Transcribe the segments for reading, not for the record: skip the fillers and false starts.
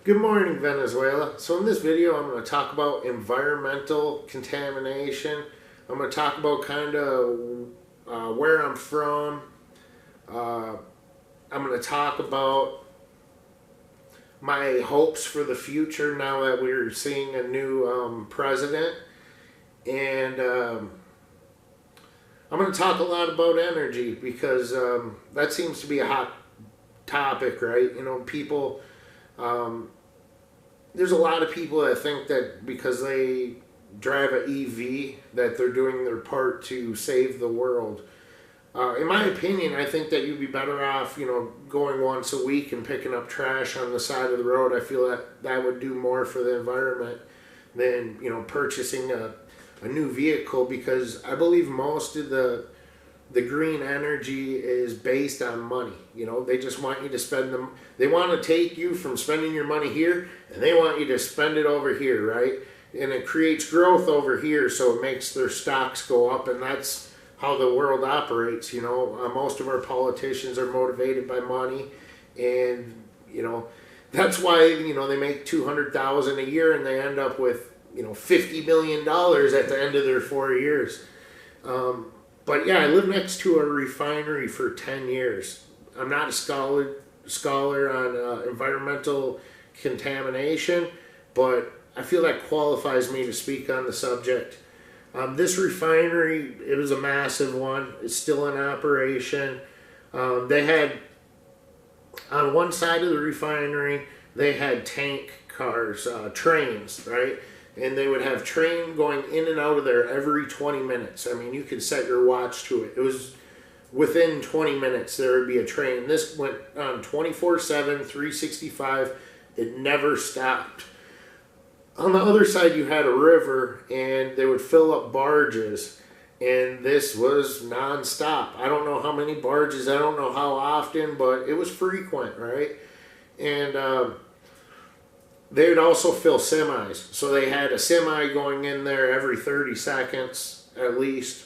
Good morning, Venezuela. So in this video, I'm going to talk about environmental contamination. I'm going to talk about kind of where I'm from. I'm going to talk about my hopes for the future now that we're seeing a new president. And I'm going to talk a lot about energy because that seems to be a hot topic, right? You know, people... there's a lot of people that think that because they drive an EV that they're doing their part to save the world. In my opinion, I think that you'd be better off, going once a week and picking up trash on the side of the road. I feel that that would do more for the environment than, purchasing a new vehicle, because I believe most of the green energy is based on money. They just want you to spend them. They want to take you from spending your money here and they want you to spend it over here, right? And it creates growth over here, so it makes their stocks go up, and that's how the world operates. Most of our politicians are motivated by money, and that's why they make $200,000 a year and they end up with $50 million at the end of their 4 years. But yeah, I lived next to a refinery for 10 years. I'm not a scholar on environmental contamination, but I feel that qualifies me to speak on the subject. This refinery, it was a massive one. It's still in operation. They had, on one side of the refinery, they had tank cars, trains, right? And they would have train going in and out of there every 20 minutes. I mean, you could set your watch to it. It was within 20 minutes there would be a train. This went on 24/7, 365. It never stopped. On the other side, you had a river, and they would fill up barges, and this was nonstop. I don't know how many barges, I don't know how often, but it was frequent, right? And they would also fill semis. So they had a semi going in there every 30 seconds at least.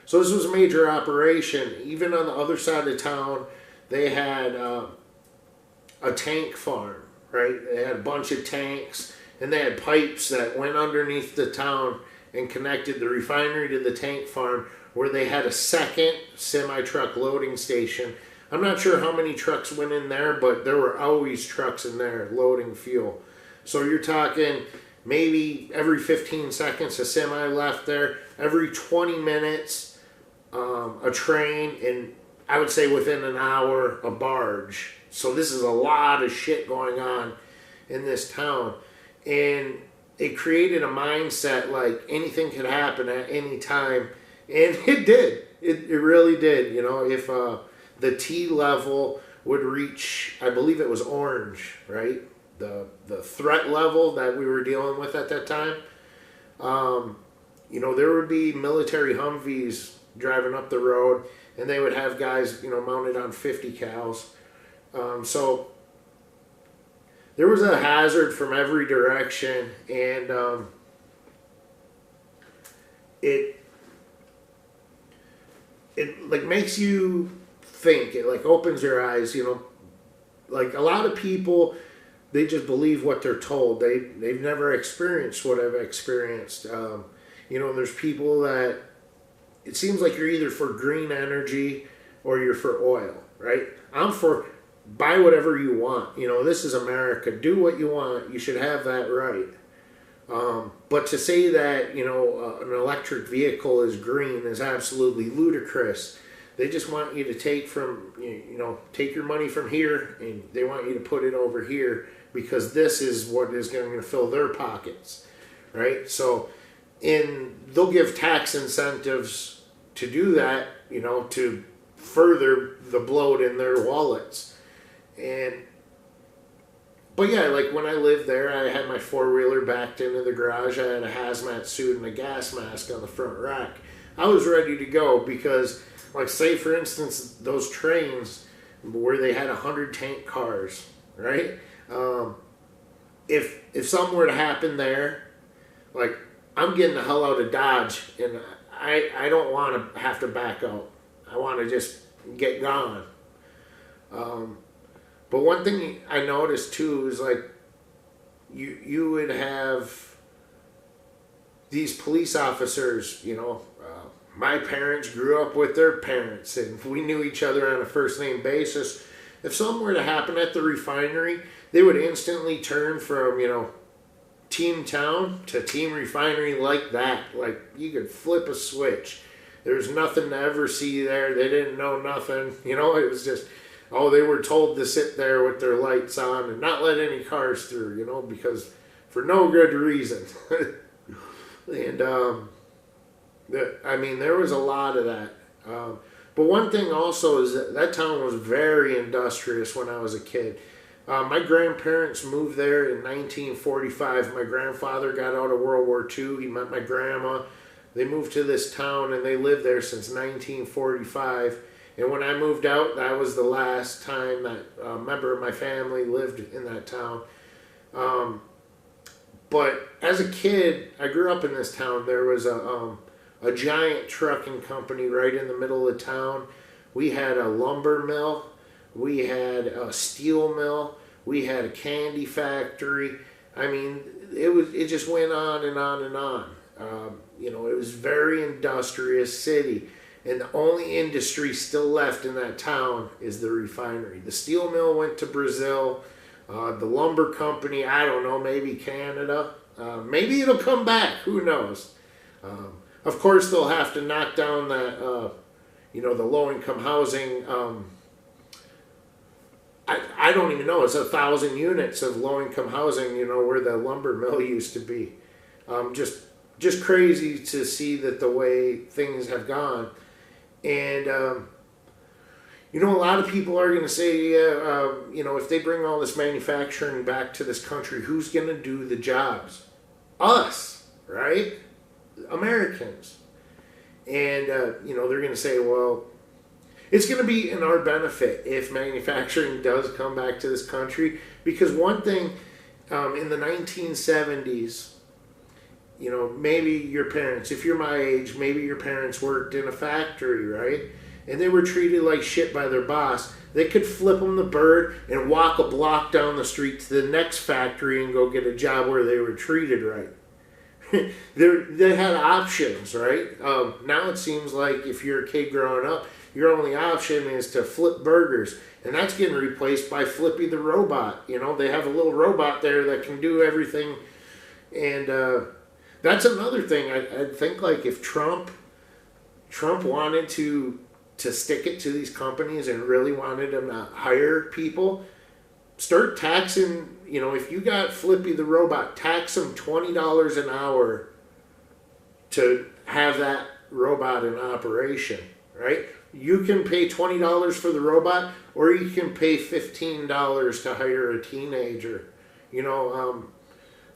So this was a major operation. Even on the other side of town, they had a tank farm, right? They had a bunch of tanks, and they had pipes that went underneath the town and connected the refinery to the tank farm, where they had a second semi-truck loading station. I'm not sure how many trucks went in there, but there were always trucks in there loading fuel. So you're talking maybe every 15 seconds a semi left there, every 20 minutes a train, and I would say within an hour a barge. So this is a lot of shit going on in this town. And it created a mindset like anything could happen at any time. And it did. It really did. If the T level would reach, I believe it was orange, right? The threat level that we were dealing with at that time. There would be military Humvees driving up the road, and they would have guys, mounted on 50 cals. So there was a hazard from every direction, and it like makes you think. It like opens your eyes. Like a lot of people, they just believe what they're told. They've never experienced what I've experienced. There's people that it seems like you're either for green energy or you're for oil, right? I'm for buy whatever you want. This is America. Do what you want. You should have that right. But to say that an electric vehicle is green is absolutely ludicrous. They just want you to take take your money from here, and they want you to put it over here because this is what is going to fill their pockets, right? So, they'll give tax incentives to do that, to further the bloat in their wallets. But yeah, like when I lived there, I had my four-wheeler backed into the garage. I had a hazmat suit and a gas mask on the front rack. I was ready to go because, like, say for instance, those trains where they had 100 tank cars, right? If something were to happen there, like, I'm getting the hell out of Dodge, and I don't want to have to back out. I want to just get gone. But one thing I noticed too is like you would have these police officers, my parents grew up with their parents and we knew each other on a first name basis. If something were to happen at the refinery, they would instantly turn from, team town to team refinery like that. Like you could flip a switch. There's nothing to ever see there. They didn't know nothing. It was just, they were told to sit there with their lights on and not let any cars through, because for no good reason. And, there was a lot of that. But one thing also is that town was very industrious when I was a kid. My grandparents moved there in 1945. My grandfather got out of World War II. He met my grandma. They moved to this town and they lived there since 1945. And when I moved out, that was the last time that a member of my family lived in that town. But as a kid, I grew up in this town. There was a giant trucking company right in the middle of town. We had a lumber mill. We had a steel mill. We had a candy factory. It just went on and on and on. It was a very industrious city. And the only industry still left in that town is the refinery. The steel mill went to Brazil. The lumber company, I don't know, maybe Canada. Maybe it'll come back. Who knows? Of course, they'll have to knock down that, the low-income housing. I don't even know. It's 1,000 units of low-income housing, where the lumber mill used to be. Just crazy to see that the way things have gone. And, a lot of people are going to say, if they bring all this manufacturing back to this country, who's going to do the jobs? Us, right? Americans. And, they're going to say, well, it's going to be in our benefit if manufacturing does come back to this country. Because one thing, in the 1970s, maybe your parents, if you're my age, maybe your parents worked in a factory, right? And they were treated like shit by their boss. They could flip them the bird and walk a block down the street to the next factory and go get a job where they were treated right. They had options, right? Now it seems like if you're a kid growing up, your only option is to flip burgers. And that's getting replaced by Flippy the robot. They have a little robot there that can do everything. And that's another thing. I think like if Trump wanted to stick it to these companies and really wanted them to hire people, start taxing, if you got Flippy the robot, tax them $20 an hour to have that robot in operation, right? You can pay $20 for the robot, or you can pay $15 to hire a teenager.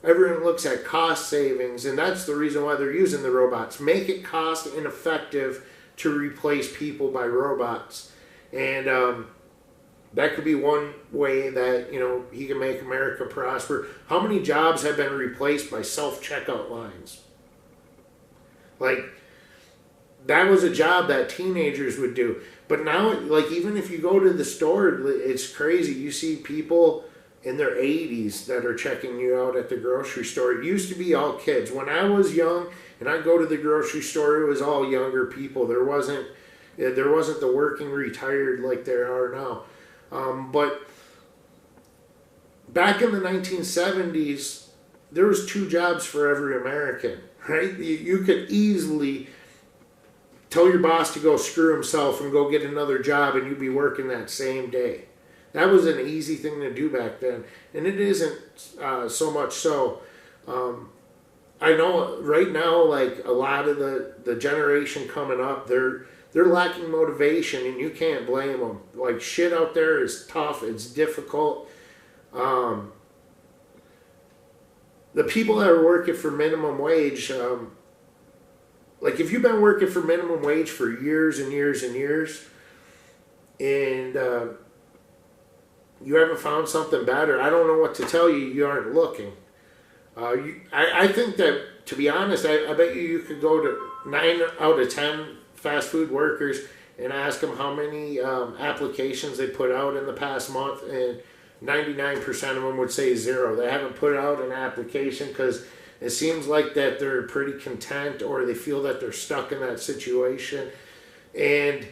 Everyone looks at cost savings, and that's the reason why they're using the robots. Make it cost ineffective to replace people by robots. And that could be one way that, he can make America prosper. How many jobs have been replaced by self-checkout lines? Like, that was a job that teenagers would do. But now, like, even if you go to the store, it's crazy. You see people in their 80s that are checking you out at the grocery store. It used to be all kids. When I was young and I'd go to the grocery store, it was all younger people. There wasn't the working retired like there are now. But back in the 1970s, there was 2 jobs for every American, right? You could easily tell your boss to go screw himself and go get another job, and you'd be working that same day. That was an easy thing to do back then, and it isn't so much so. I know right now, like a lot of the generation coming up, they're lacking motivation, and you can't blame them. Like, shit out there is tough, it's difficult. The people that are working for minimum wage, like if you've been working for minimum wage for years and years and years, and you haven't found something better, I don't know what to tell you. You aren't looking. I think that, to be honest, I bet you could go to 9 out of 10 fast food workers and ask them how many applications they put out in the past month, and 99% of them would say zero. They haven't put out an application because it seems like that they're pretty content, or they feel that they're stuck in that situation. And